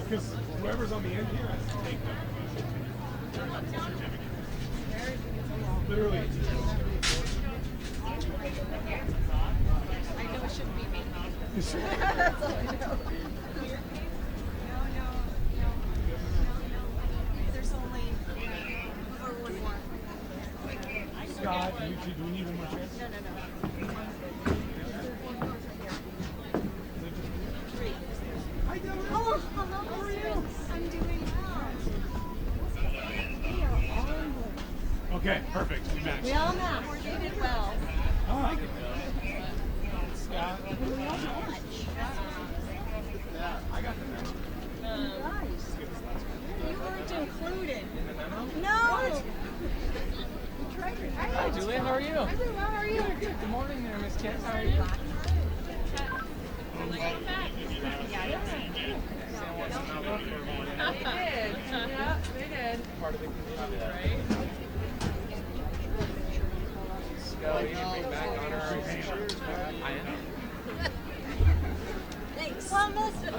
Because whoever's on the end here has to take them. Literally. I know it shouldn't be me. That's all I know. There's only one more. Scott, do we need one more chance? No. Hi, Dylan. Oh, hello, how are you? I'm doing well. Okay, perfect. You matched. We all matched. You did well. I like it, though. Scott. I got the memo. Nice. You weren't included. In the memo? No. Hi, Julia. How are you? I'm doing well. How are you? Good morning there, Miss Kent. How are you? They did. Part of the community, right? Scully, you bring back on our I am. Thanks. Well, most of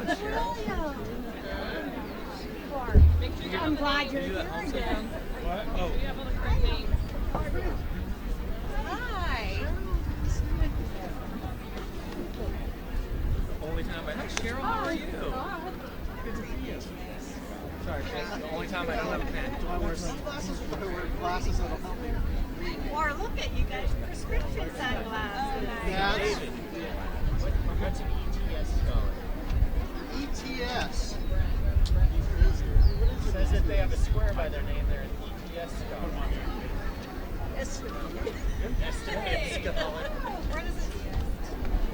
I'm glad you're here again. What? Oh. You have all the correct names. Hi. Only time I. Hi, Cheryl. How are you? Good to see you. Sorry, Chris. The only time I don't have a pen. Do I wear sunglasses? Do I wear glasses that'll help me? Or look at you guys, prescription sunglasses. Yeah. David. What's an ETS scholar? ETS. Says if they have a square by their name, they're an ETS scholar. Estimated scholar. Where does it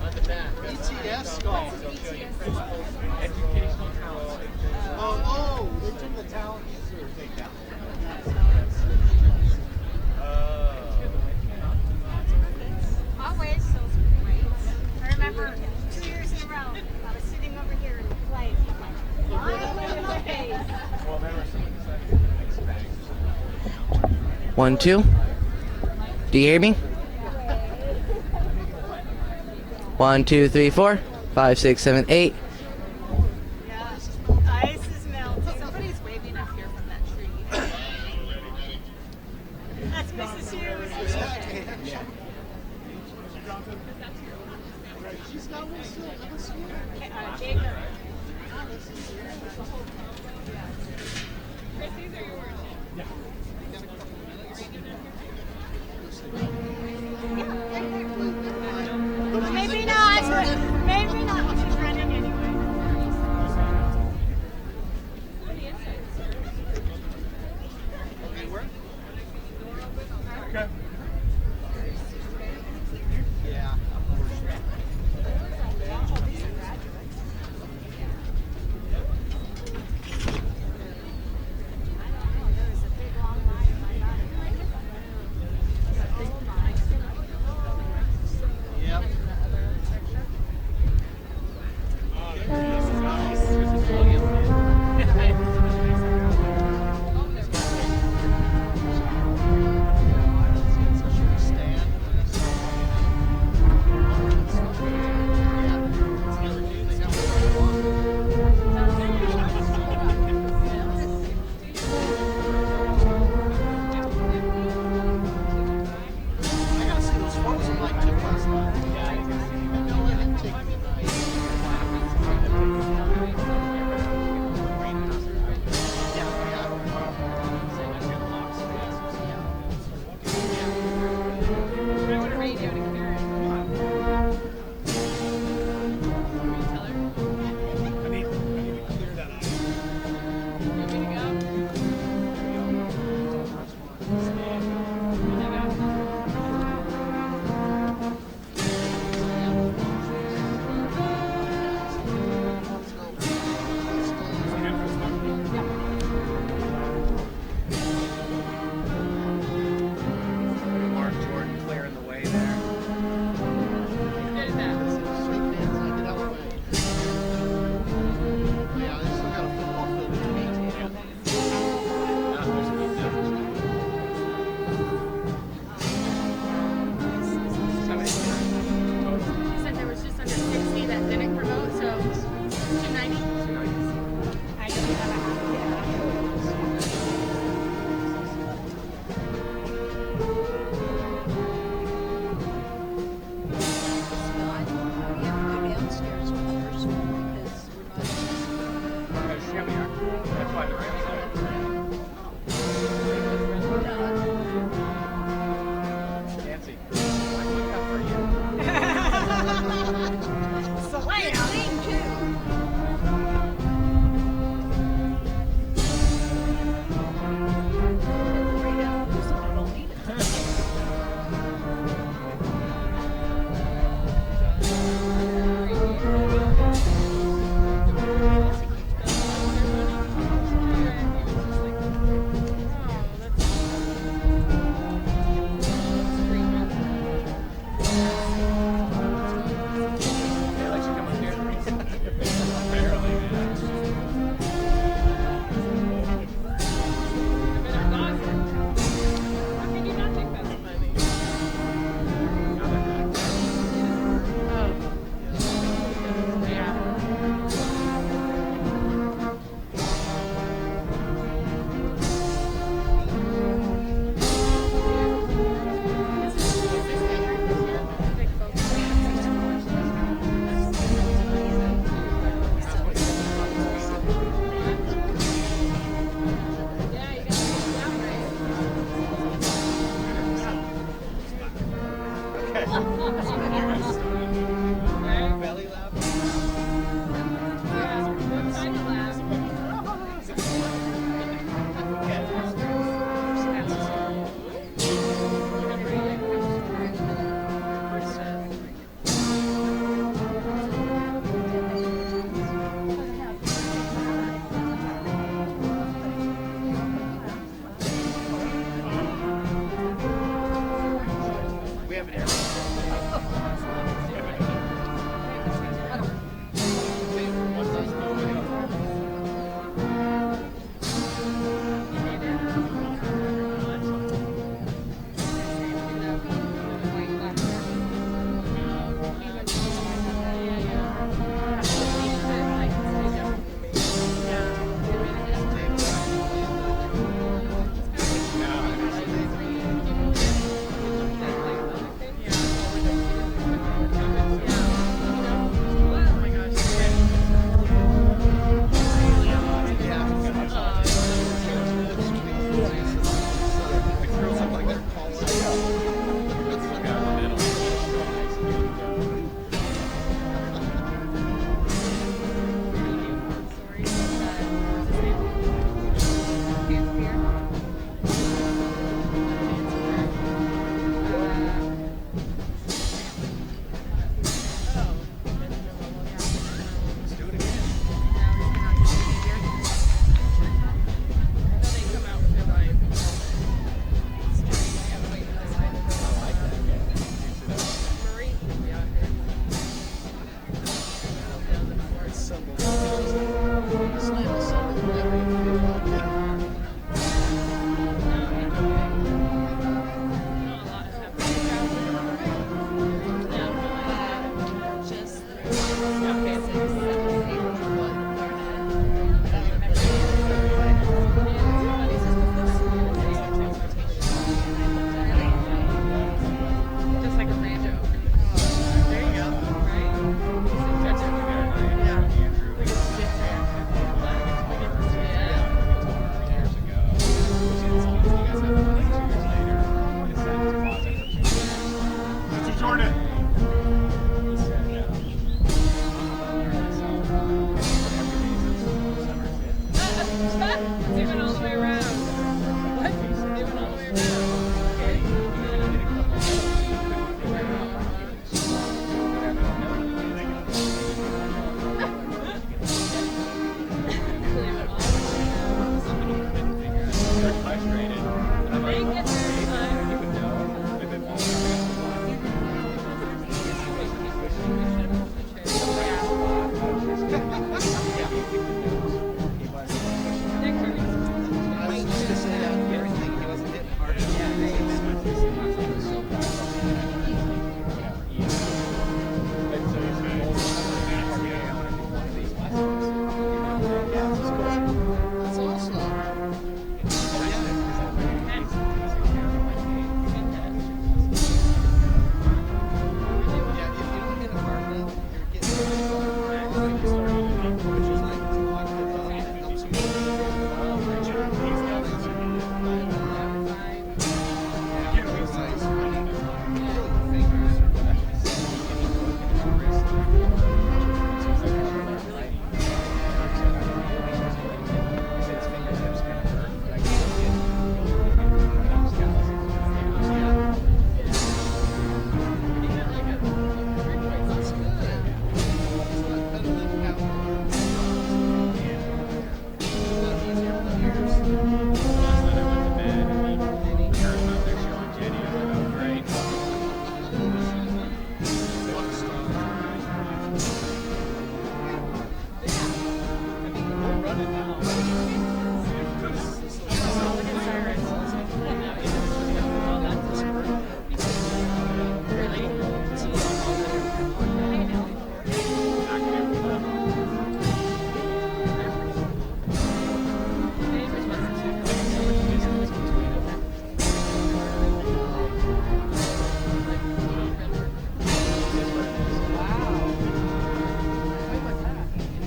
On the back. ETS scholar. They'll show you principles, educational counseling. Oh, they took the talent or take down. Always. I remember 2 years in a row, I was sitting over here in the play. Well, there were some mixed bags. 1, 2. Do you hear me? 1, 2, 3, 4, 5, 6, 7, 8. Yeah. Ice is melting. Somebody's waving up here from that tree. That's Mrs. Hughes. She's got one still. Let me see it. Jacob. Maybe not. Maybe not. She's running anyway. Okay, where? Okay. Yeah.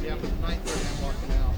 Yeah, but 9:30 I'm walking out.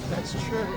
That's true.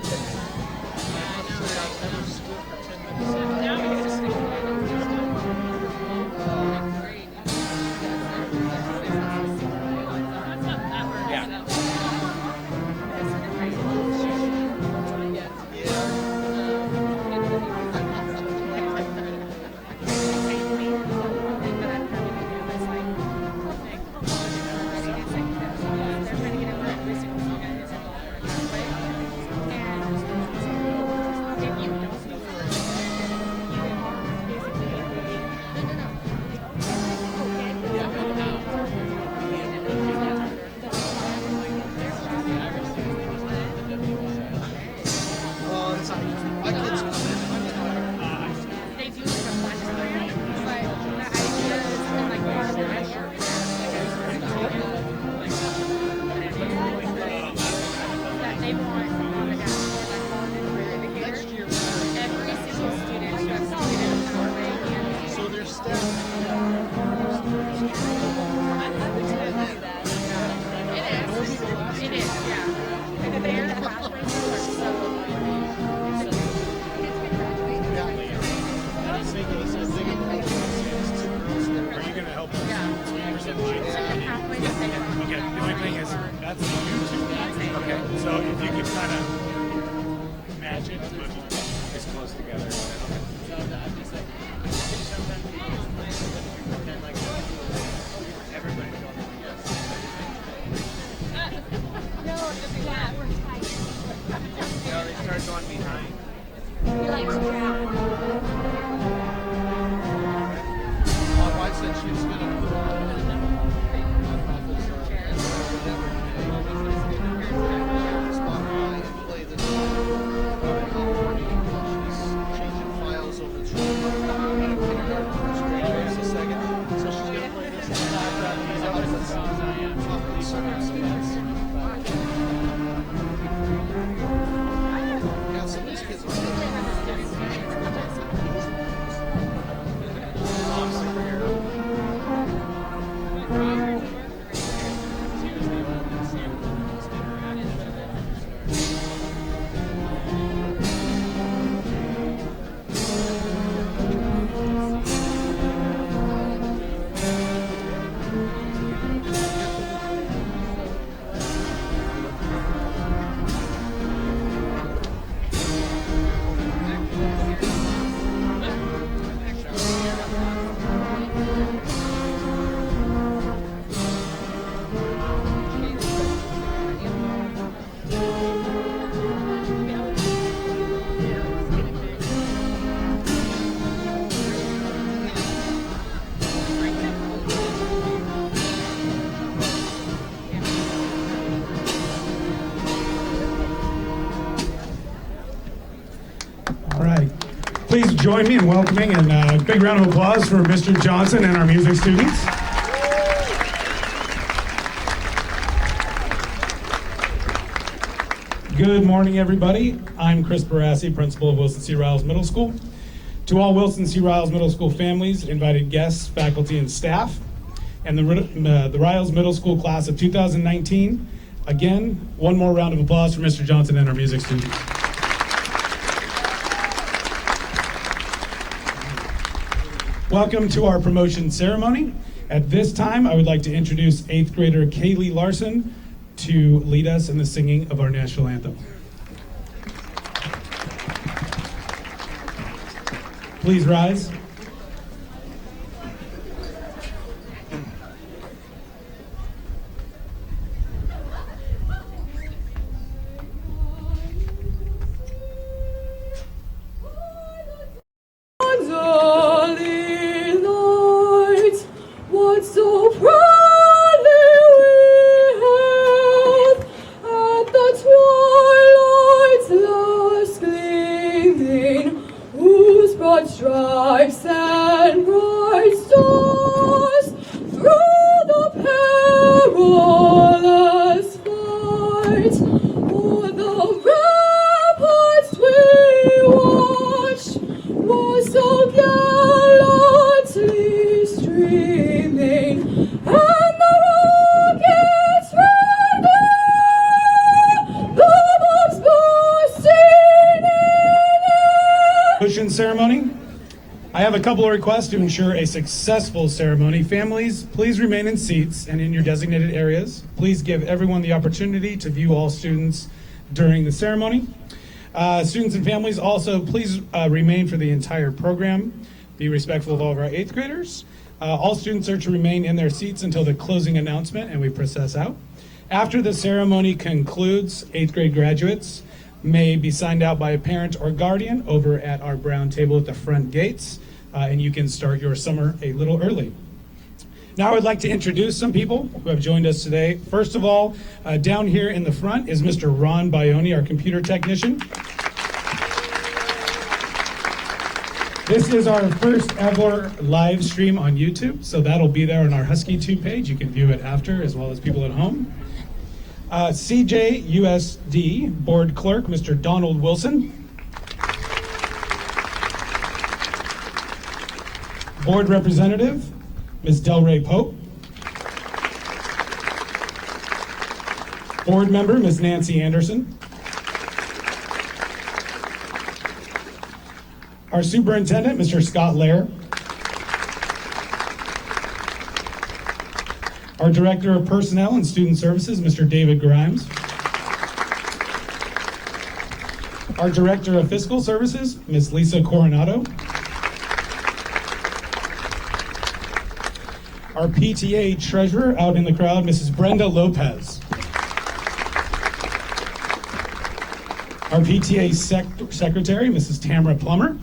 Please join me in welcoming and a big round of applause for Mr. Johnson and our music students. Good morning, everybody. I'm Chris Borasi, principal of Wilson C. Riles Middle School. To all Wilson C. Riles Middle School families, invited guests, faculty, and staff, and the Riles Middle School class of 2019, again, one more round of applause for Mr. Johnson and our music students. Welcome to our promotion ceremony. At this time, I would like to introduce 8th grader Kaylee Larson to lead us in the singing of our national anthem. Please rise. Stripes and bright stars through the perilous fight. O'er the ramparts we watched, ceremony. I have a couple of requests to ensure a successful ceremony. Families, please remain in seats and in your designated areas. Please give everyone the opportunity to view all students during the ceremony. Students and families also, please remain for the entire program. Be respectful of all of our 8th graders. All students are to remain in their seats until the closing announcement and we process out. After the ceremony concludes, 8th grade graduates may be signed out by a parent or guardian over at our brown table at the front gates, and you can start your summer a little early. Now I would like to introduce some people who have joined us today. First of all, down here in the front is Mr. Ron Baioni, our computer technician. This is our first ever live stream on YouTube, so that'll be there on our HuskyTube page. You can view it after, as well as people at home. CJUSD Board Clerk, Mr. Donald Wilson. Board Representative, Ms. Delray Pope. Board Member, Ms. Nancy Anderson. Our Superintendent, Mr. Scott Lair. Our Director of Personnel and Student Services, Mr. David Grimes. Our Director of Fiscal Services, Ms. Lisa Coronado. Our PTA Treasurer out in the crowd, Mrs. Brenda Lopez. Our PTA Secretary, Mrs. Tamara Plummer.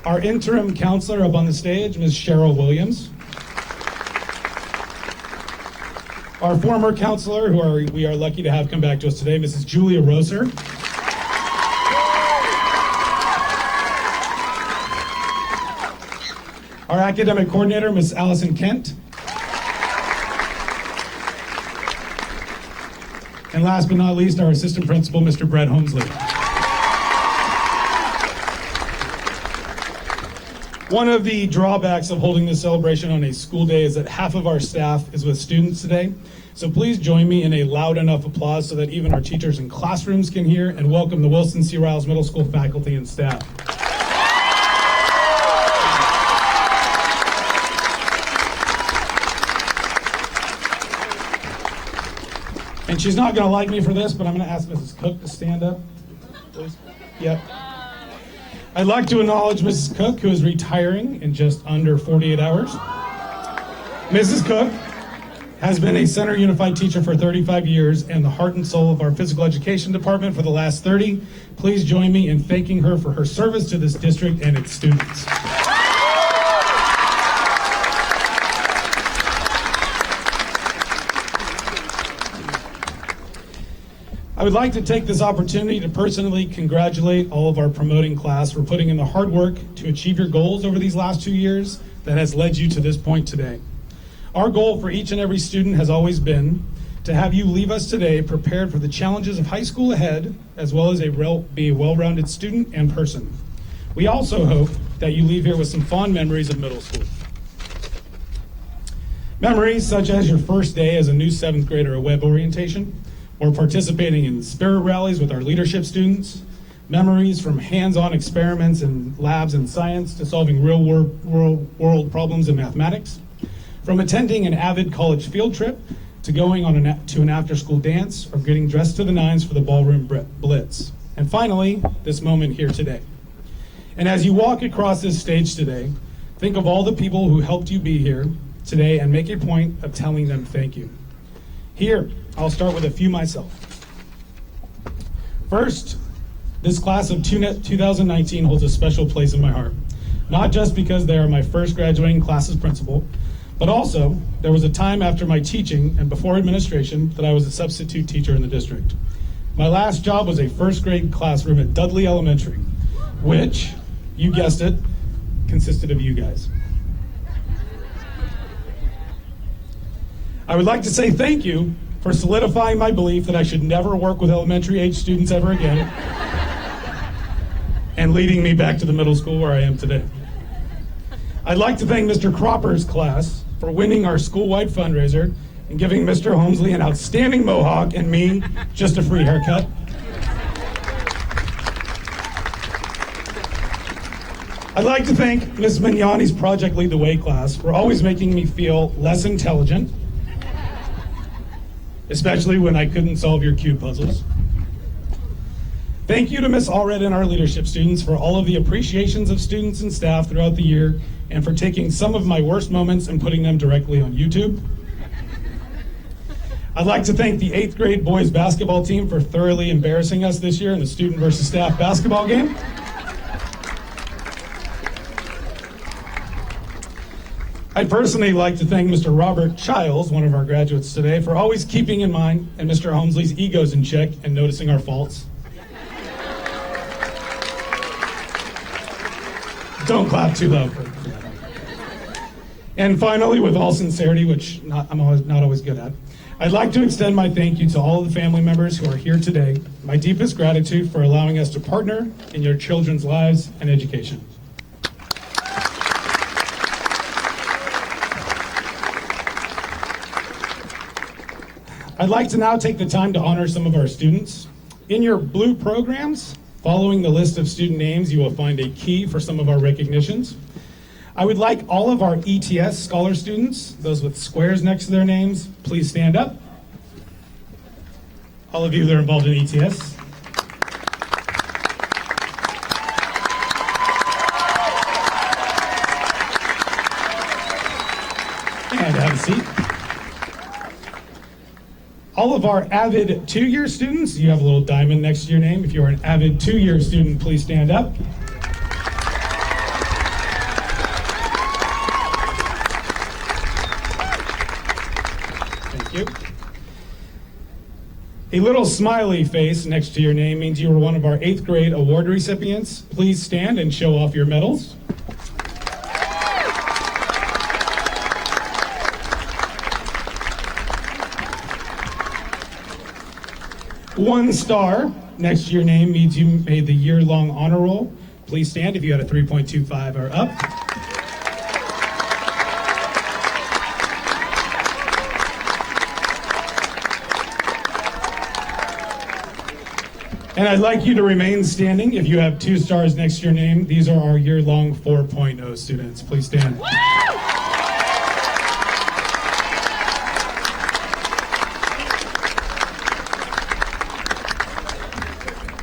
Our interim counselor up on the stage, Ms. Cheryl Williams. Our former counselor, we are lucky to have come back to us today, Mrs. Julia Roser. Our academic coordinator, Ms. Allison Kent. And last but not least, our assistant principal, Mr. Brett Holmesley. One of the drawbacks of holding this celebration on a school day is that half of our staff is with students today. So please join me in a loud enough applause so that even our teachers and classrooms can hear, and welcome the Wilson C. Riles Middle School faculty and staff. And she's not going to like me for this, but I'm going to ask Mrs. Cook to stand up, please. Yep. I'd like to acknowledge Mrs. Cook, who is retiring in just under 48 hours. Mrs. Cook has been a Center Unified teacher for 35 years and the heart and soul of our physical education department for the last 30. Please join me in thanking her for her service to this district and its students. I would like to take this opportunity to personally congratulate all of our promoting class for putting in the hard work to achieve your goals over these last 2 years that has led you to this point today. Our goal for each and every student has always been to have you leave us today prepared for the challenges of high school ahead, as well as be a well-rounded student and person. We also hope that you leave here with some fond memories of middle school. Memories such as your first day as a new 7th grader at web orientation, or participating in spirit rallies with our leadership students, memories from hands-on experiments in labs in science to solving real-world problems in mathematics, from attending an avid college field trip to going on to an after-school dance or getting dressed to the nines for the ballroom blitz. And finally, this moment here today. And as you walk across this stage today, think of all the people who helped you be here today and make a point of telling them thank you. Here, I'll start with a few myself. First, this class of 2019 holds a special place in my heart, not just because they are my first graduating class as principal, but also there was a time after my teaching and before administration that I was a substitute teacher in the district. My last job was a first grade classroom at Dudley Elementary, which, you guessed it, consisted of you guys. I would like to say thank you for solidifying my belief that I should never work with elementary age students ever again and leading me back to the middle school where I am today. I'd like to thank Mr. Cropper's class for winning our school-wide fundraiser and giving Mr. Holmesley an outstanding mohawk and me just a free haircut. I'd like to thank Ms. Mignani's Project Lead the Way class for always making me feel less intelligent, especially when I couldn't solve your cube puzzles. Thank you to Ms. Allred and our leadership students for all of the appreciations of students and staff throughout the year and for taking some of my worst moments and putting them directly on YouTube. I'd like to thank the 8th grade boys basketball team for thoroughly embarrassing us this year in the student versus staff basketball game. I'd personally like to thank Mr. Robert Childs, one of our graduates today, for always keeping in mind and Mr. Holmesley's egos in check and noticing our faults. Don't clap too loud for that. And finally, with all sincerity, which I'm not always good at, I'd like to extend my thank you to all of the family members who are here today. My deepest gratitude for allowing us to partner in your children's lives and education. I'd like to now take the time to honor some of our students. In your blue programs, following the list of student names, you will find a key for some of our recognitions. I would like all of our ETS scholar students, those with squares next to their names, please stand up. All of you that are involved in ETS. And have a seat. All of our avid 2-year students, you have a little diamond next to your name. If you're an avid 2-year student, please stand up. Thank you. A little smiley face next to your name means you were one of our 8th grade award recipients. Please stand and show off your medals. One star next to your name means you made the year-long honor roll. Please stand if you had a 3.25 or up. And I'd like you to remain standing if you have 2 stars next to your name. These are our year-long 4.0 students. Please stand.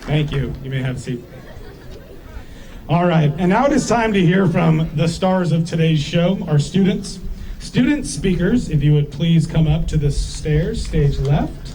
Thank you. You may have a seat. All right, and now it is time to hear from the stars of today's show, our students. Student speakers, if you would please come up to the stairs, stage left.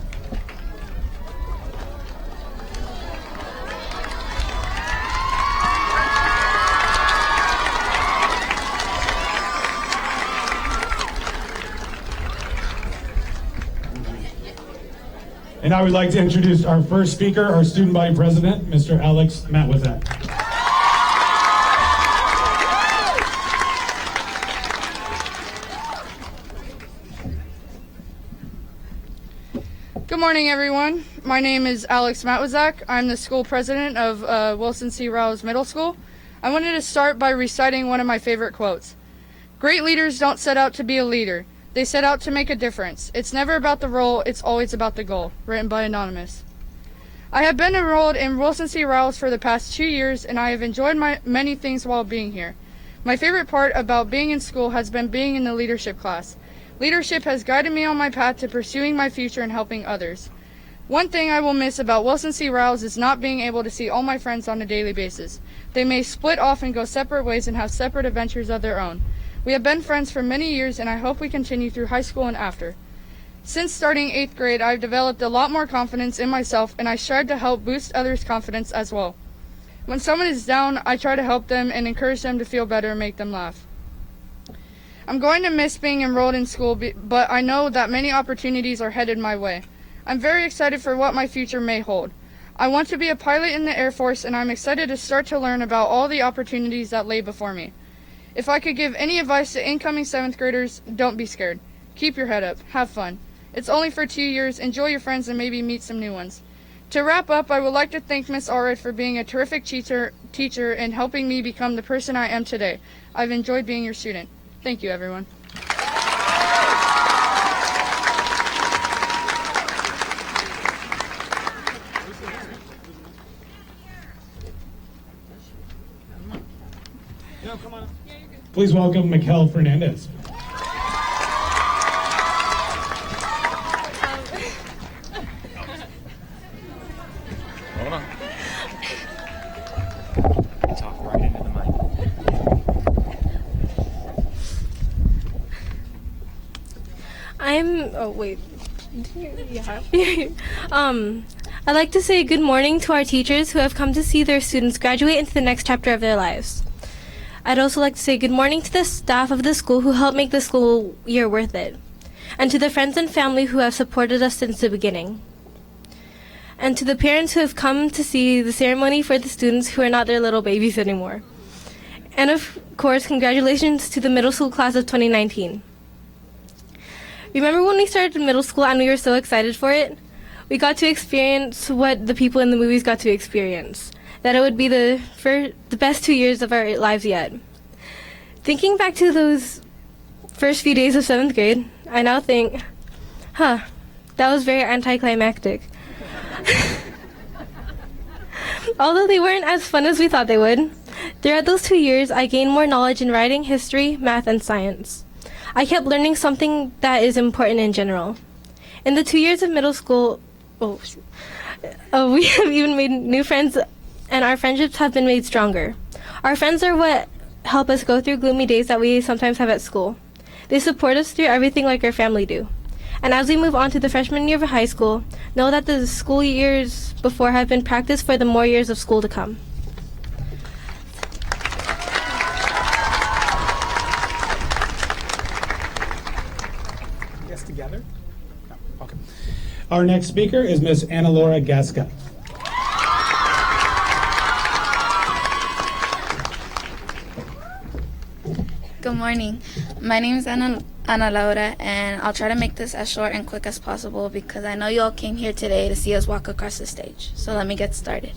And I would like to introduce our first speaker, our student body president, Mr. Alex Matwazak. Good morning, everyone. My name is Alex Matwazak. I'm the school president of Wilson C. Riles Middle School. I wanted to start by reciting one of my favorite quotes. Great leaders don't set out to be a leader. They set out to make a difference. It's never about the role, it's always about the goal. Written by Anonymous. I have been enrolled in Wilson C. Riles for the past 2 years, and I have enjoyed many things while being here. My favorite part about being in school has been being in the leadership class. Leadership has guided me on my path to pursuing my future and helping others. One thing I will miss about Wilson C. Riles is not being able to see all my friends on a daily basis. They may split off and go separate ways and have separate adventures of their own. We have been friends for many years, and I hope we continue through high school and after. Since starting 8th grade, I've developed a lot more confidence in myself, and I strive to help boost others' confidence as well. When someone is down, I try to help them and encourage them to feel better and make them laugh. I'm going to miss being enrolled in school, but I know that many opportunities are headed my way. I'm very excited for what my future may hold. I want to be a pilot in the Air Force, and I'm excited to start to learn about all the opportunities that lay before me. If I could give any advice to incoming 7th graders, don't be scared. Keep your head up. Have fun. It's only for 2 years. Enjoy your friends and maybe meet some new ones. To wrap up, I would like to thank Miss Allred for being a terrific teacher and helping me become the person I am today. I've enjoyed being your student. Thank you, everyone. Please welcome Mikel Fernandez. Hold on. Talk right into the mic. I'd like to say good morning to our teachers who have come to see their students graduate into the next chapter of their lives. I'd also like to say good morning to the staff of the school who helped make the school year worth it, and to the friends and family who have supported us since the beginning, and to the parents who have come to see the ceremony for the students who are not their little babies anymore. And of course, congratulations to the middle school class of 2019. Remember when we started middle school and we were so excited for it? We got to experience what the people in the movies got to experience. That it would be the best 2 years of our lives yet. Thinking back to those first few days of 7th grade, I now think, that was very anticlimactic. Although they weren't as fun as we thought they would, throughout those 2 years, I gained more knowledge in writing, history, math, and science. I kept learning something that is important in general. In the 2 years of middle school, we have even made new friends, and our friendships have been made stronger. Our friends are what help us go through gloomy days that we sometimes have at school. They support us through everything like our family do. And as we move on to the freshman year of high school, know that the school years before have been practice for the more years of school to come. Yes, together? No. Okay. Our next speaker is Miss Anna Laura Gasca. Good morning. My name is Ana Laura, and I'll try to make this as short and quick as possible because I know you all came here today to see us walk across the stage. So let me get started.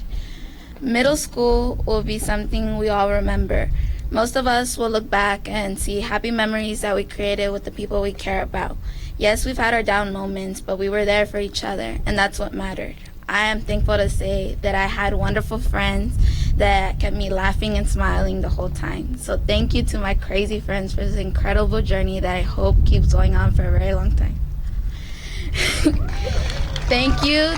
Middle school will be something we all remember. Most of us will look back and see happy memories that we created with the people we care about. Yes, we've had our down moments, but we were there for each other, and that's what mattered. I am thankful to say that I had wonderful friends that kept me laughing and smiling the whole time. So thank you to my crazy friends for this incredible journey that I hope keeps going on for a very long time. Thank you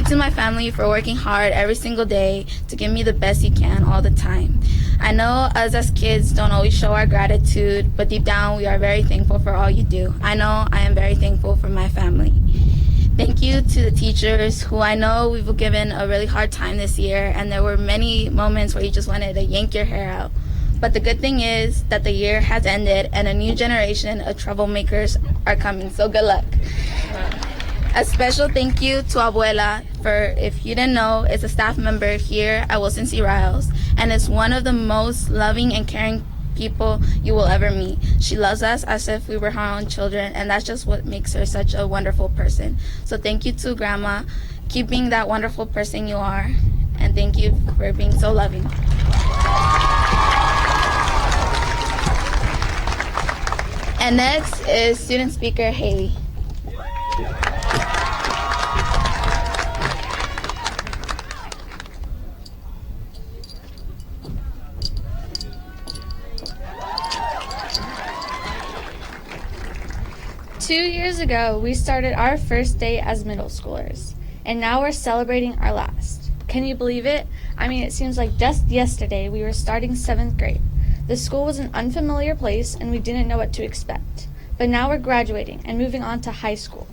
to my family for working hard every single day to give me the best you can all the time. I know us as kids don't always show our gratitude, but deep down we are very thankful for all you do. I know I am very thankful for my family. Thank you to the teachers who I know we've given a really hard time this year, and there were many moments where you just wanted to yank your hair out. But the good thing is that the year has ended and a new generation of troublemakers are coming, so good luck. A special thank you to Abuela for, if you didn't know, is a staff member here at Wilson C. Riles and is one of the most loving and caring people you will ever meet. She loves us as if we were her own children, and that's just what makes her such a wonderful person. So thank you to Grandma. Keep being that wonderful person you are, and thank you for being so loving. And next is student speaker Haley. Two years ago, we started our first day as middle schoolers, and now we're celebrating our last. Can you believe it? I mean, it seems like just yesterday we were starting 7th grade. The school was an unfamiliar place, and we didn't know what to expect. But now we're graduating and moving on to high school.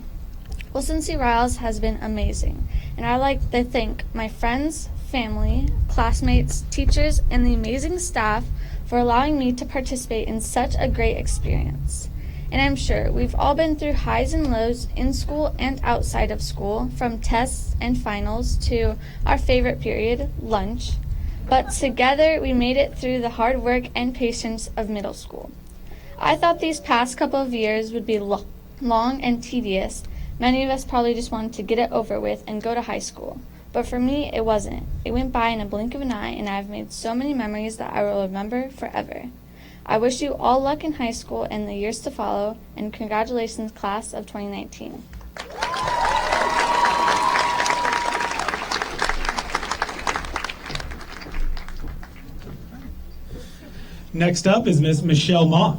Wilson C. Riles has been amazing, and I'd like to thank my friends, family, classmates, teachers, and the amazing staff for allowing me to participate in such a great experience. And I'm sure we've all been through highs and lows in school and outside of school, from tests and finals to our favorite period, lunch. But together we made it through the hard work and patience of middle school. I thought these past couple of years would be long and tedious. Many of us probably just wanted to get it over with and go to high school. But for me, it wasn't. It went by in a blink of an eye, and I've made so many memories that I will remember forever. I wish you all luck in high school and the years to follow, and congratulations, class of 2019. Next up is Miss Michelle Ma.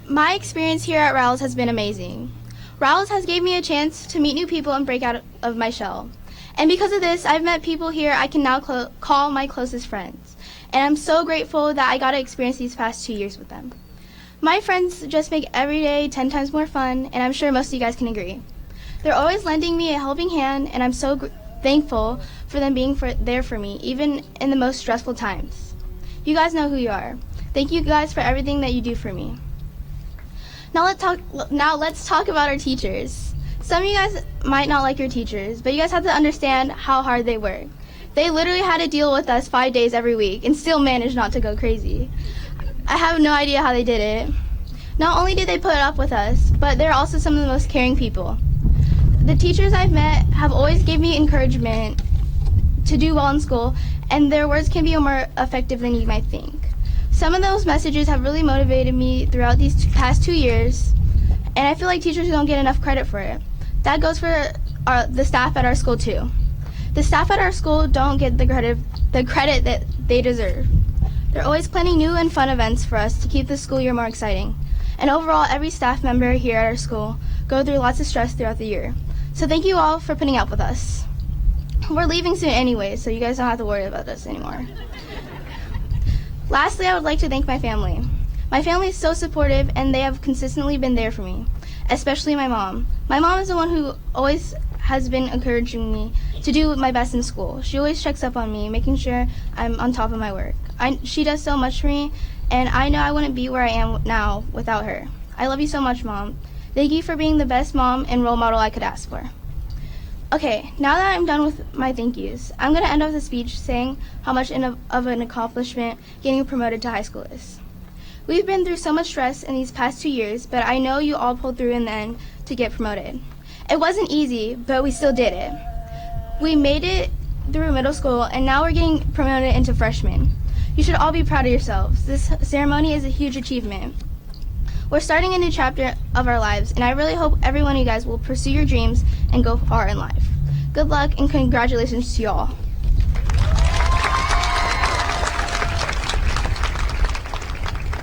My experience here at Riles has been amazing. Riles has gave me a chance to meet new people and break out of my shell. And because of this, I've met people here I can now call my closest friends. And I'm so grateful that I got to experience these past 2 years with them. My friends just make every day 10 times more fun, and I'm sure most of you guys can agree. They're always lending me a helping hand, and I'm so thankful for them being there for me, even in the most stressful times. You guys know who you are. Thank you guys for everything that you do for me. Now let's talk about our teachers. Some of you guys might not like your teachers, but you guys have to understand how hard they work. They literally had to deal with us 5 days every week and still managed not to go crazy. I have no idea how they did it. Not only did they put up with us, but they're also some of the most caring people. The teachers I've met have always given me encouragement to do well in school, and their words can be more effective than you might think. Some of those messages have really motivated me throughout these past 2 years, and I feel like teachers don't get enough credit for it. That goes for the staff at our school too. The staff at our school don't get the credit that they deserve. They're always planning new and fun events for us to keep the school year more exciting. And overall, every staff member here at our school go through lots of stress throughout the year. So thank you all for putting up with us. We're leaving soon anyway, so you guys don't have to worry about us anymore. Lastly, I would like to thank my family. My family is so supportive, and they have consistently been there for me, especially my mom. My mom is the one who always has been encouraging me to do my best in school. She always checks up on me, making sure I'm on top of my work. She does so much for me, and I know I wouldn't be where I am now without her. I love you so much, Mom. Thank you for being the best mom and role model I could ask for. Okay, now that I'm done with my thank yous, I'm going to end off the speech saying how much of an accomplishment getting promoted to high school is. We've been through so much stress in these past 2 years, but I know you all pulled through in the end to get promoted. It wasn't easy, but we still did it. We made it through middle school, and now we're getting promoted into freshmen. You should all be proud of yourselves. This ceremony is a huge achievement. We're starting a new chapter of our lives, and I really hope every one of you guys will pursue your dreams and go far in life. Good luck and congratulations to you all.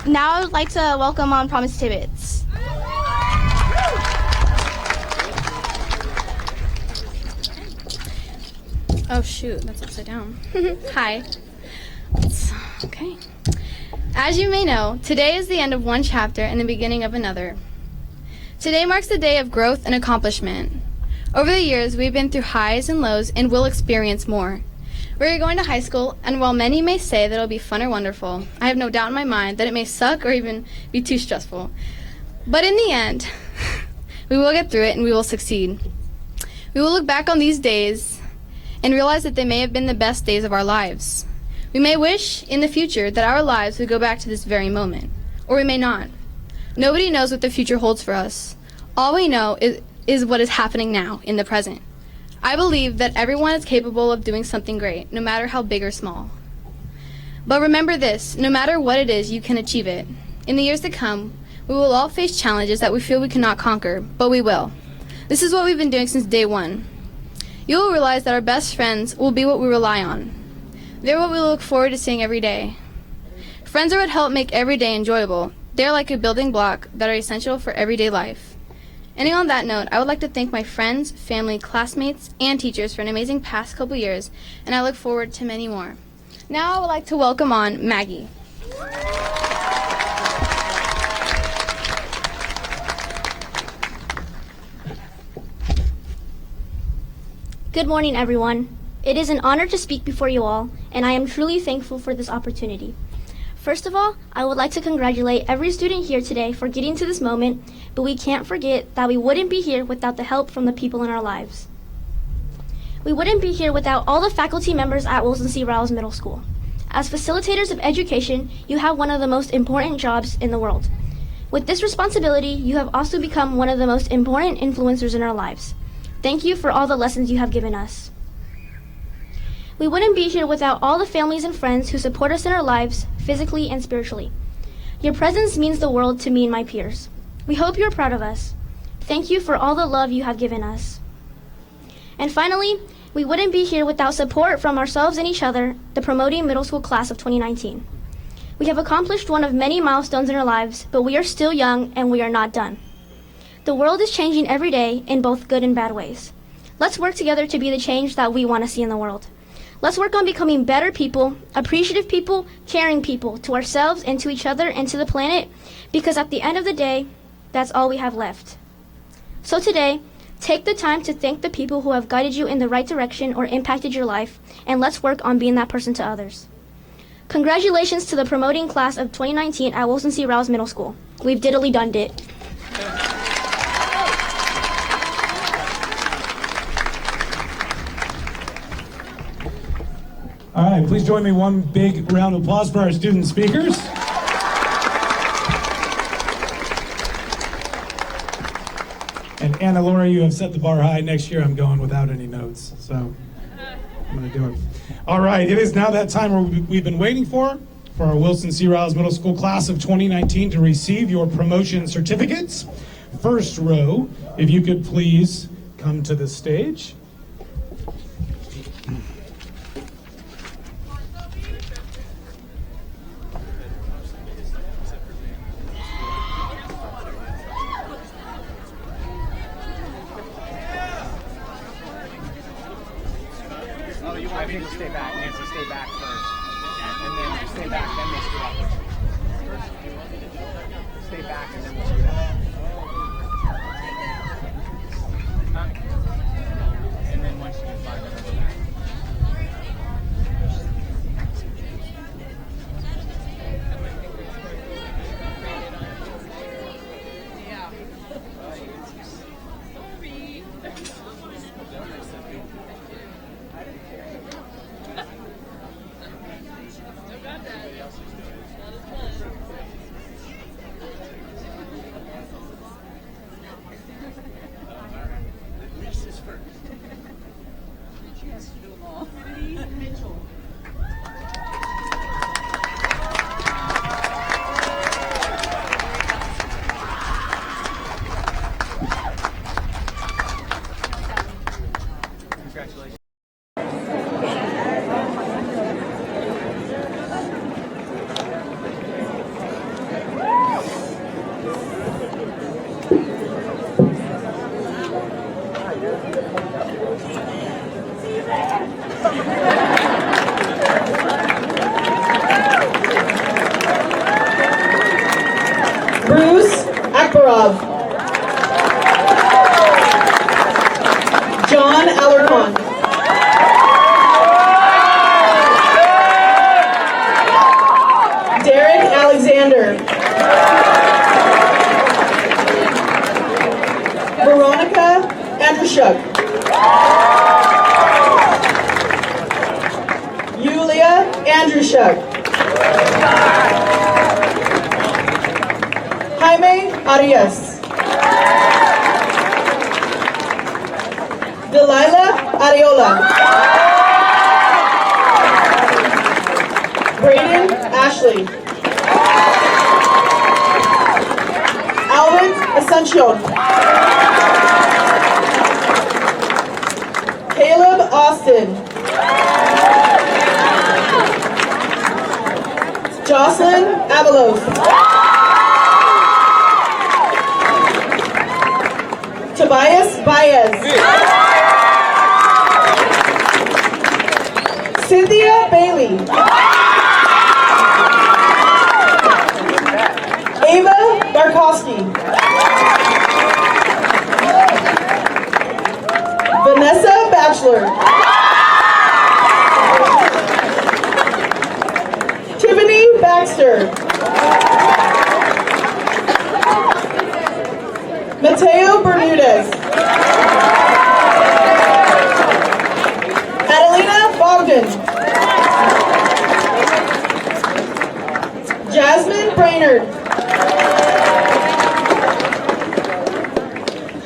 Now I would like to welcome on Promise Tibbetts. Oh shoot, that's upside down. Hi. Okay. As you may know, today is the end of one chapter and the beginning of another. Today marks the day of growth and accomplishment. Over the years, we've been through highs and lows and will experience more. We're going to high school, and while many may say that it'll be fun or wonderful, I have no doubt in my mind that it may suck or even be too stressful. But in the end, we will get through it and we will succeed. We will look back on these days and realize that they may have been the best days of our lives. We may wish in the future that our lives would go back to this very moment, or we may not. Nobody knows what the future holds for us. All we know is what is happening now, in the present. I believe that everyone is capable of doing something great, no matter how big or small. But remember this, no matter what it is, you can achieve it. In the years to come, we will all face challenges that we feel we cannot conquer, but we will. This is what we've been doing since day one. You will realize that our best friends will be what we rely on. They're what we look forward to seeing every day. Friends are what help make every day enjoyable. They're like a building block that are essential for everyday life. Ending on that note, I would like to thank my friends, family, classmates, and teachers for an amazing past couple years, and I look forward to many more. Now I would like to welcome on Maggie. Good morning, everyone. It is an honor to speak before you all, and I am truly thankful for this opportunity. First of all, I would like to congratulate every student here today for getting to this moment, but we can't forget that we wouldn't be here without the help from the people in our lives. We wouldn't be here without all the faculty members at Wilson C. Riles Middle School. As facilitators of education, you have one of the most important jobs in the world. With this responsibility, you have also become one of the most important influencers in our lives. Thank you for all the lessons you have given us. We wouldn't be here without all the families and friends who support us in our lives, physically and spiritually. Your presence means the world to me and my peers. We hope you're proud of us. Thank you for all the love you have given us. And finally, we wouldn't be here without support from ourselves and each other, the Promoting Middle School class of 2019. We have accomplished one of many milestones in our lives, but we are still young and we are not done. The world is changing every day in both good and bad ways. Let's work together to be the change that we want to see in the world. Let's work on becoming better people, appreciative people, caring people to ourselves and to each other and to the planet, because at the end of the day, that's all we have left. So today, take the time to thank the people who have guided you in the right direction or impacted your life, and let's work on being that person to others. Congratulations to the promoting class of 2019 at Wilson C. Riles Middle School. We've diddly done it. All right, please join me one big round of applause for our student speakers. And Anna Laura, you have set the bar high. Next year I'm going without any notes, so I'm going to do it. All right, it is now that time where we've been waiting for our Wilson C. Riles Middle School class of 2019 to receive your promotion certificates. First row, if you could please come to the stage. I think we'll stay back. Nancy, stay back first. And then stay back, then we'll scoot up. Stay back, and then we'll scoot up. And then once you get five, then we'll go back. John Alarcon. Derek Alexander. Veronica Andrushuk. Yulia Andrushuk. Jaime Arias. Delilah Areola. Braden Ashley. Alvin Ascension. Caleb Austin. Jocelyn Avalos. Tobias Baez. Cynthia Bailey. Ava Barkowski. Vanessa Batchelor. Tiffany Baxter. Mateo Bermudez. Adelina Bogdan. Jasmine Brainerd.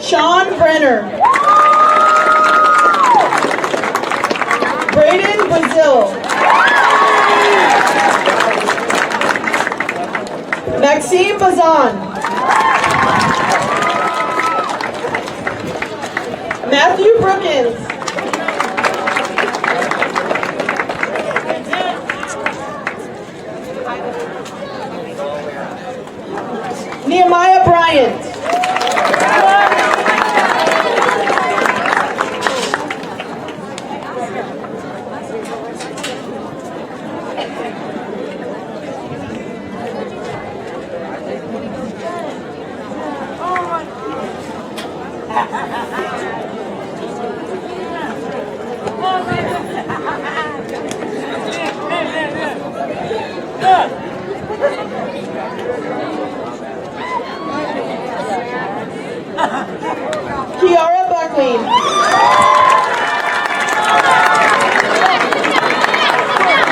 Sean Brenner. Braden Brazil. Maxime Bazan. Matthew Brookins. Kiara Buckley.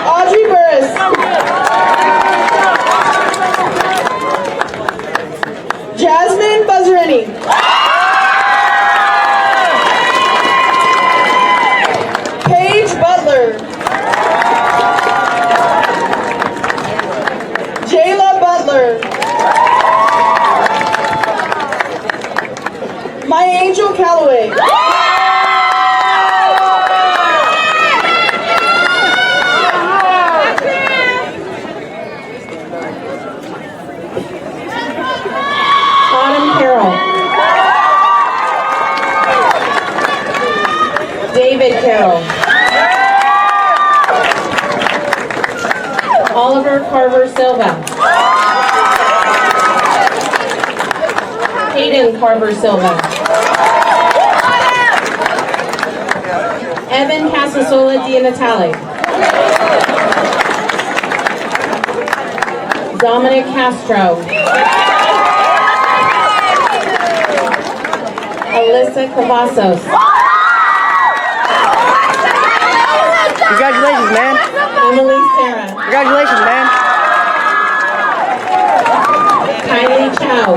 Audrey Burris. Jasmine Buzzarini. Paige Butler. Jayla Butler. My Angel Calloway. Autumn Carroll. David Carroll. Oliver Carver Silva. Hayden Carver Silva. Evan Casasola Di Natale. Dominic Castro. Alyssa Cavazos. Congratulations, man. Emily Sarah. Congratulations, man. Kylie Chow.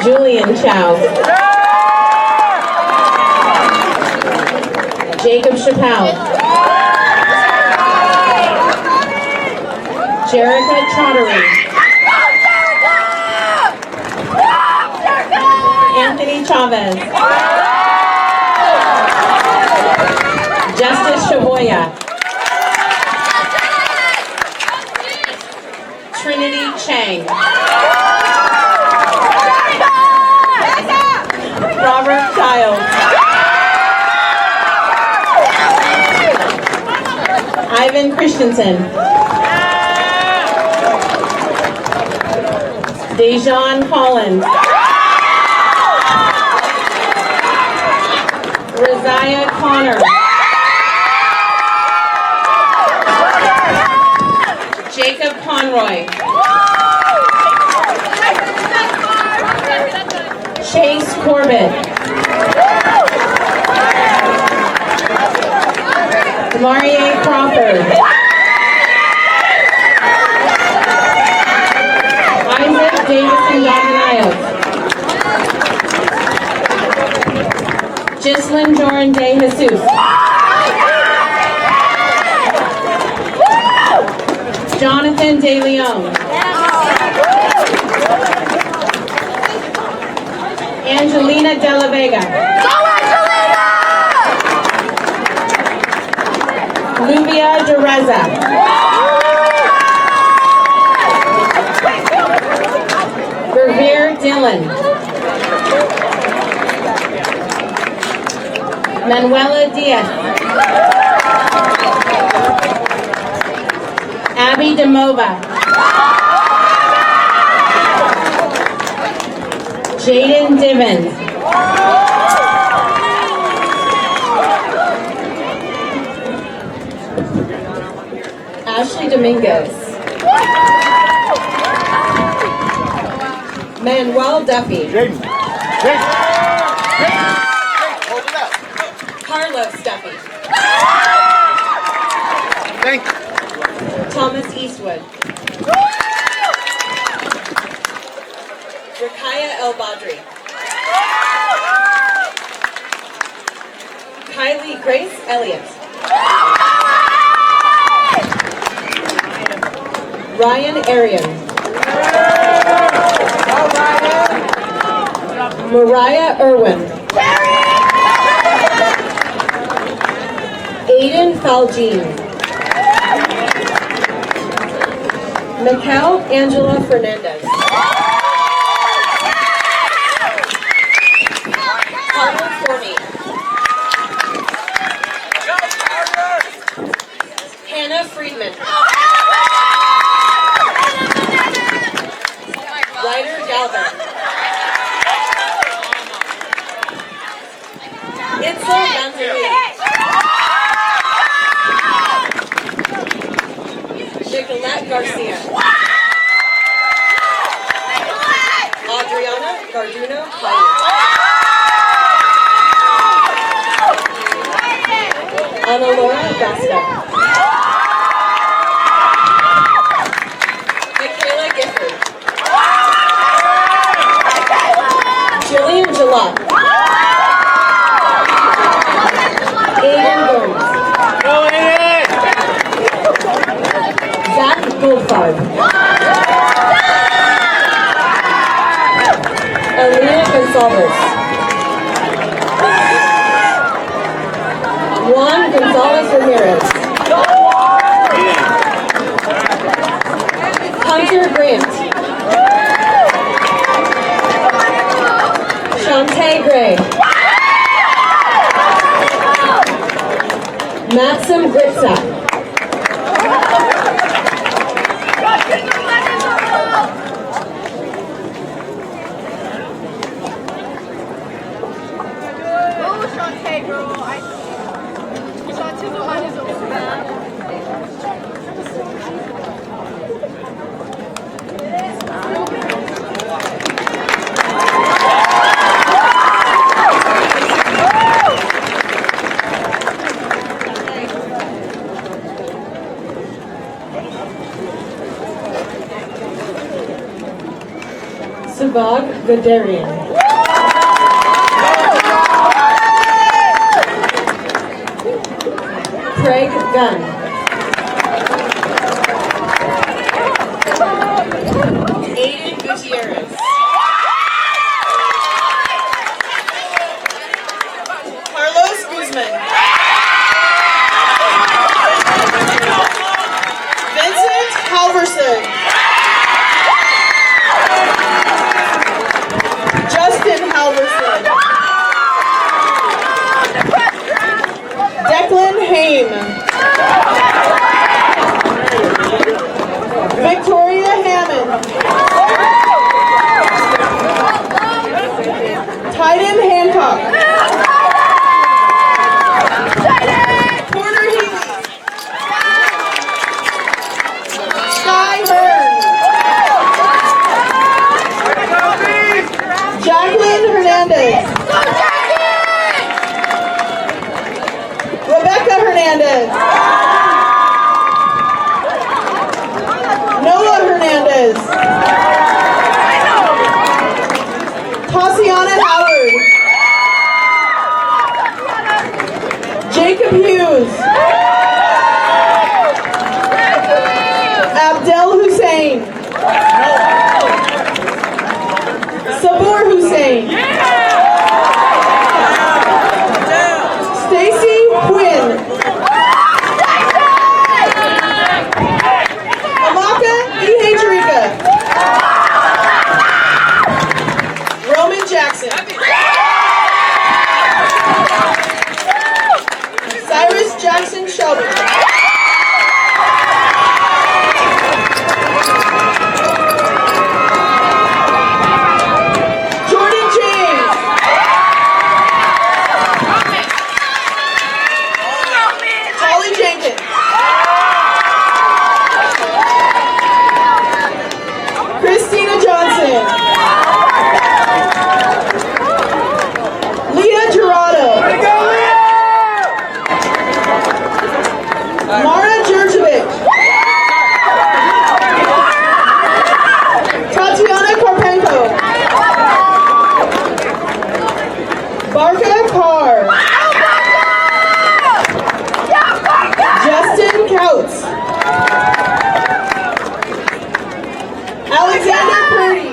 Julian Chow. Jacob Chappelle. Jerica Trottery. Anthony Chavez. Justice Shavoya. Trinity Chang. Robert Childs. Ivan Christensen. Dejan Collins. Rosiah Connor. Jacob Conroy. Chase Corbett. Demarie Crawford. Isaac Davison Dominayos. Gislyn Joran De Jesus. Jonathan De Leon. Angelina De La Vega. Luvia De Reza. Revere Dillon. Manuela Diaz. Abby Demova. Jaden Divins. Ashley Dominguez. Manuel Duffy. Carlos Duffy. Thank you. Thomas Eastwood. Rakaya El Badri. Kylie Grace Elliott. Ryan Arian. Mariah Irwin. Aiden Faljean. Mikkel Angela Fernandez. Carter Forney. Hannah Friedman. Ryder Galvin. Itzel Gonzalez. Nicolette Garcia. Adriana Garduno Collins. Ana Laura Augusta. Michaela Gifford. Jillian Jalot. Aiden Burns. Zach Goldfarb. Alina Gonzalez. Juan Gonzalez Ramirez. Hunter Grant. Shantae Gray. Maxim Gritsack. Subhag Gadarian. Craig Gunn. Aiden Gutierrez. Carlos Guzman. Vincent Halverson. Justin Halverson. Declan Haim. Victoria Hammond. Tyden Hancock. Porter Healy. Sky Hearn. Jacqueline Hernandez. Rebecca Hernandez. Noah Hernandez. Tatiana Howard. Jacob Hughes. Abdel Hussein. Sabur Hussein. Stacy Quinn. Amaka Ihejirika. Roman Jackson. Cyrus Jackson Shelby. Jordan James. Holly Jenkins. Christina Johnson. Leah Gerardo. Mara Jurjevic. Tatiana Karpenko. Barka Carr. Justin Couts. Alexander Purdy.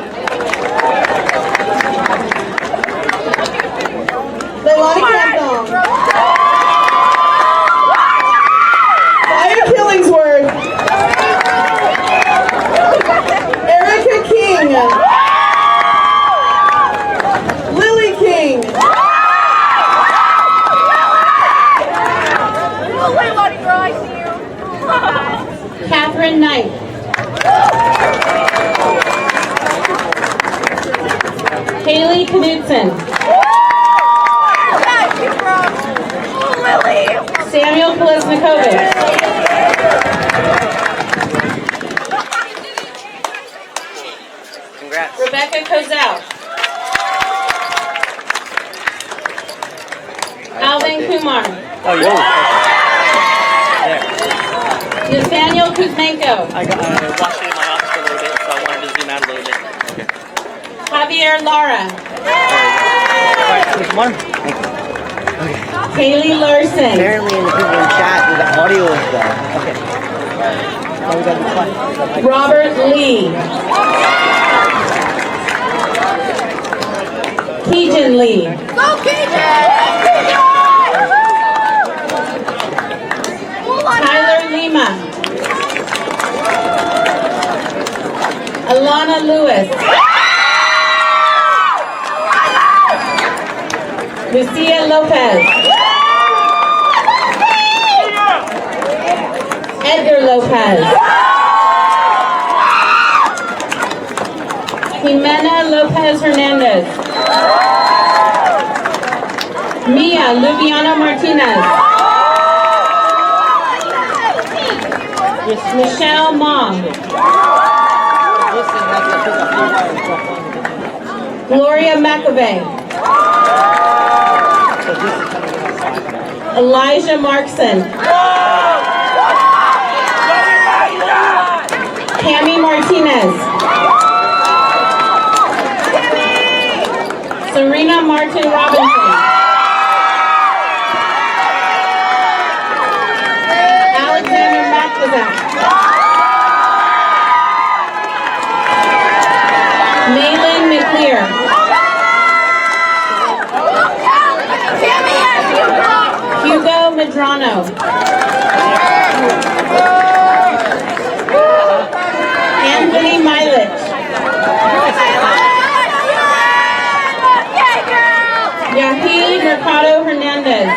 Leilani Campbell. Fire Killingsworth. Erica King. Lily King. Catherine Knight. Haley Knudsen. Samuel Kolesnikovic. Congrats. Rebecca Kozel. Alvin Kumar. Oh, yeah. Nathaniel Kuzmenko. I watched it in my office for a little bit, so I wanted to zoom out a little bit. Okay. Javier Lara. One. Kaylee Larson. Apparently in the people in chat, the audio is gone. Okay. Oh, we got the fun. Robert Lee. Keegan Lee. Go Tyler Lima. Alana Lewis. Lucia Lopez. Edgar Lopez. Jimena Lopez Hernandez. Mia Lubiana Martinez. Michelle Mom. Gloria McAvey. Elijah Markson. Tammy Martinez. Serena Martin Robinson. Alexander Matvazak. Maylin McClear. Hugo Medrano. Anthony Milich. Yahi Mercado Hernandez.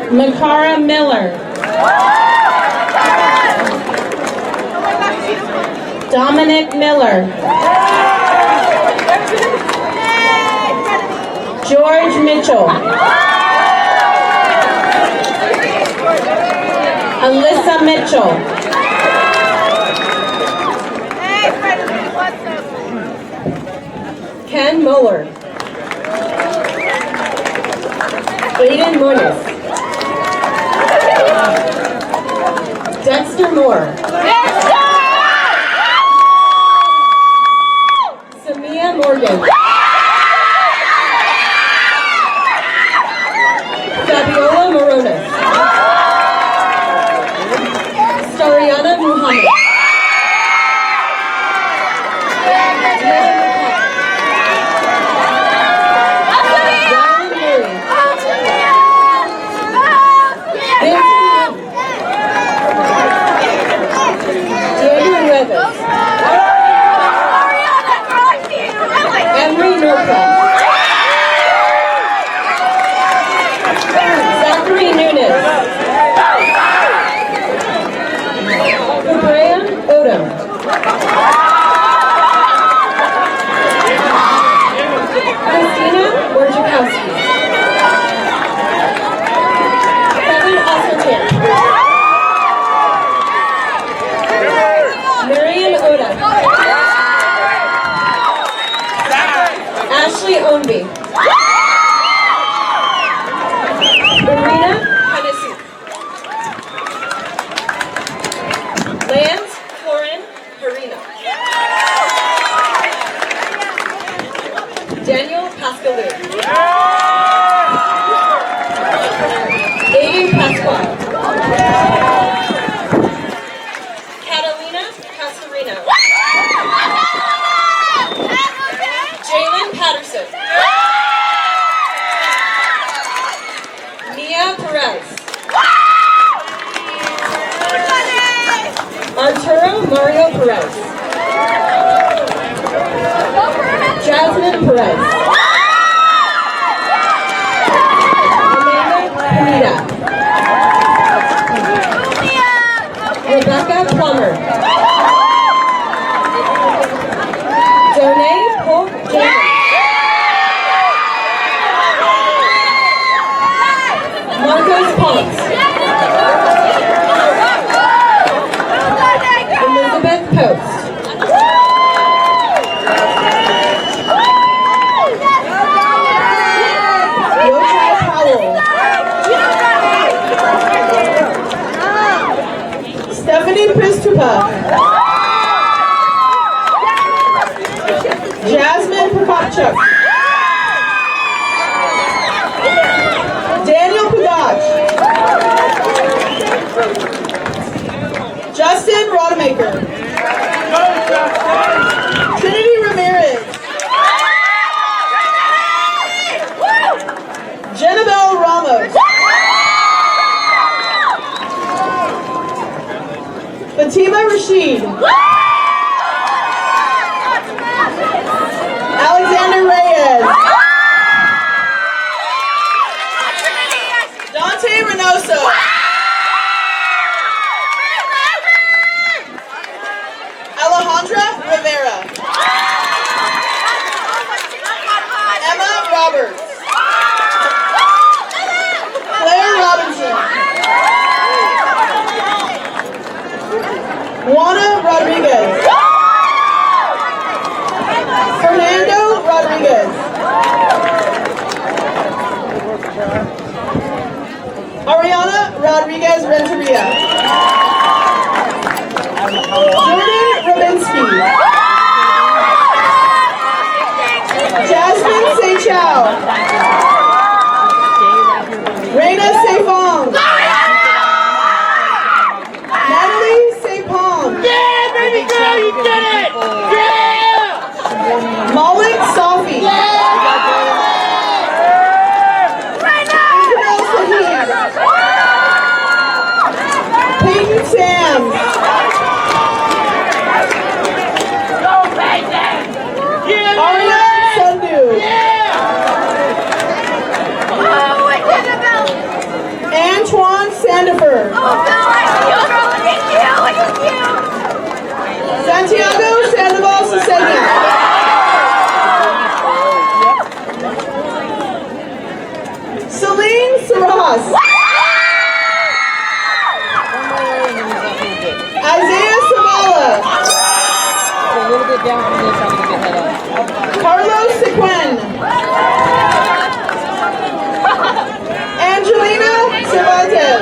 Makara Miller. Dominic Miller. George Mitchell. Alyssa Mitchell. Ken Muller. Aiden Moniz. Dexter Moore. Samia Morgan. Fabiola Moronis. Stariana Muhammad. Zachary Nunes. Brian Odom. Christina Wojciechowski. Kevin Osselton. Marion Oda. Ashley Ownby. Marina Hennessy. Lance Florin Harina. Daniel Pascalou. Aiden Pasquale. Catalina Casarino. Jalen Patterson. Mia Perez. Arturo Mario Perez. Jasmine Perez. Amanda Comida. Rebecca Plummer. Donay Polk Jenkins. Shevchuk. Daniel Pagach. Justin Rodemaker. Trinity Ramirez. Jenabel Ramos. Fatima Rashid. Alexander Reyes. Dante Reynoso. Alejandra Rivera. Emma Roberts. Claire Robinson. Juana Rodriguez. Fernando Rodriguez. Ariana Rodriguez Renteria. Jordan Rabinsky. Jasmine Seychow. Reina Seyfong. Natalie Seypong. Yeah, baby girl, you did it! Yeah! Malik Safi. Isabel Sahid. Peyton Sam. Arya Sandhu. Antoine Sandifer. Santiago Sandoval Sesena. Celine Saras. Isaiah Savala. A little bit down from this, I'm going to get that up. Carlos Sequen. Angelina Cervantes.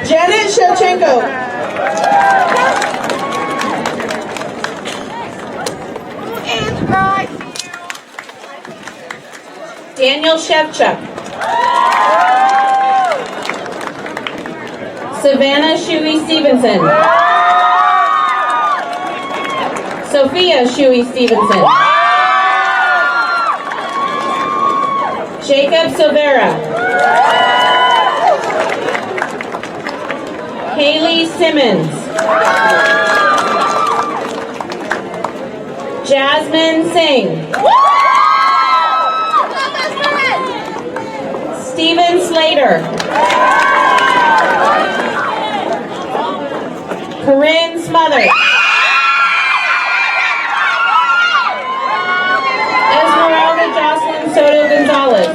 Janet Shevchenko. Daniel Shevchuk. Savannah Shuey Stevenson. Sophia Shuey Stevenson. Jacob Silvera. Haley Simmons. Jasmine Singh. Stephen Slater. Corinne Smothers. Esmeralda Jocelyn Soto Gonzalez.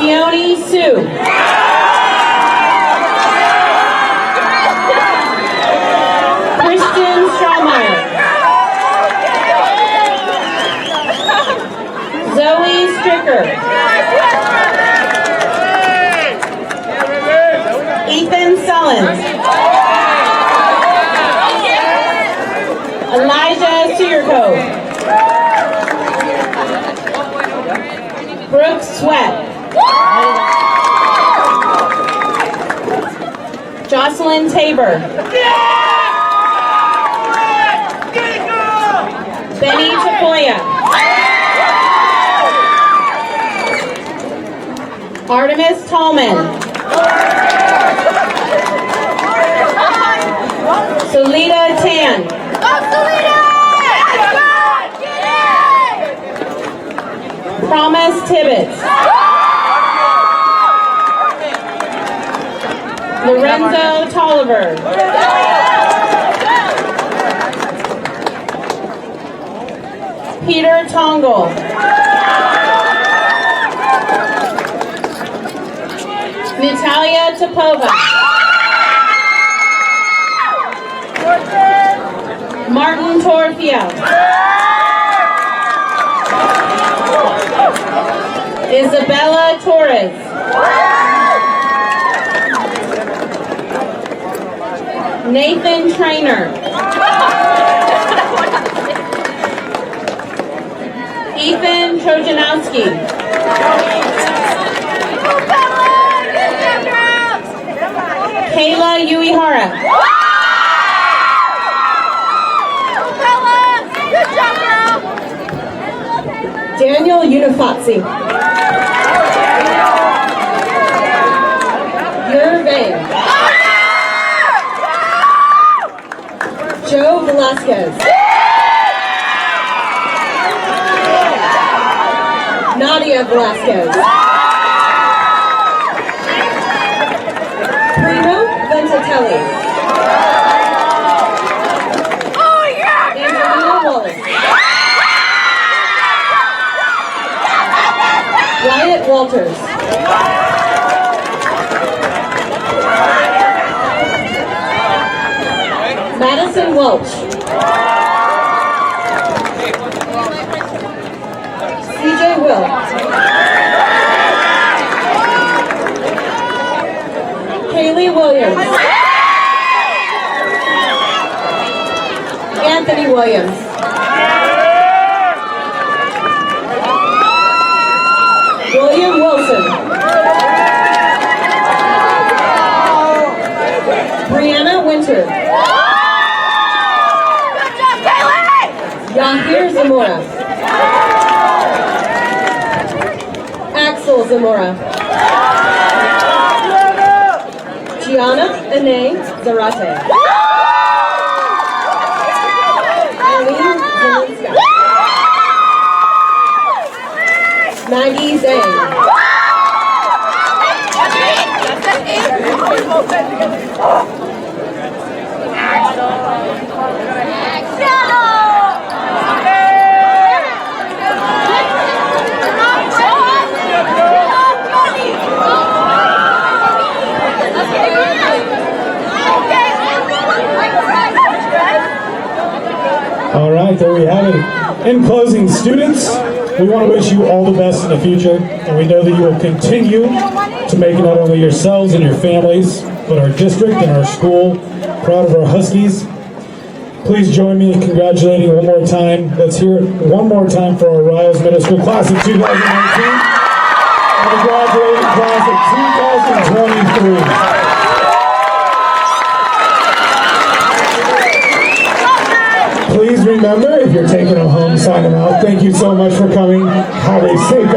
Baioni Sue. Christian Strawmeyer. Zoe Stricker. Ethan Sullins. Elijah Searcove. Brooke Sweat. Jocelyn Tabor. Benny Tafoya. Artemis Tallman. Solita Tan. Promise Tibbetts. Lorenzo Tolliver. Peter Tongle. Natalia Topova. Martin Torfia. Isabella Torres. Nathan Trainer. Ethan Trojanowski. Kayla Uehara. Daniel Unifatsi. Yervane. Joe Velasquez. Nadia Velasquez. Primo Ventatelli. Angelina Wallace. Wyatt Walters. Madison Welch. CJ Will. Kaylee Williams. Anthony Williams. William Wilson. Brianna Winter. Yahir Zamora. Axel Zamora. Gianna Ene Zarate. Eileen Zelinska. Maggie Zhang. All right, there we have it. In closing, students, we want to wish you all the best in the future, and we know that you will continue to make not only yourselves and your families, but our district and our school proud of our Huskies. Please join me in congratulating one more time. Let's hear it one more time for our Riles Middle School class of 2019 and the graduating class of 2023. Please remember, if you're taking them home, sign them out. Thank you so much for coming. Have a safe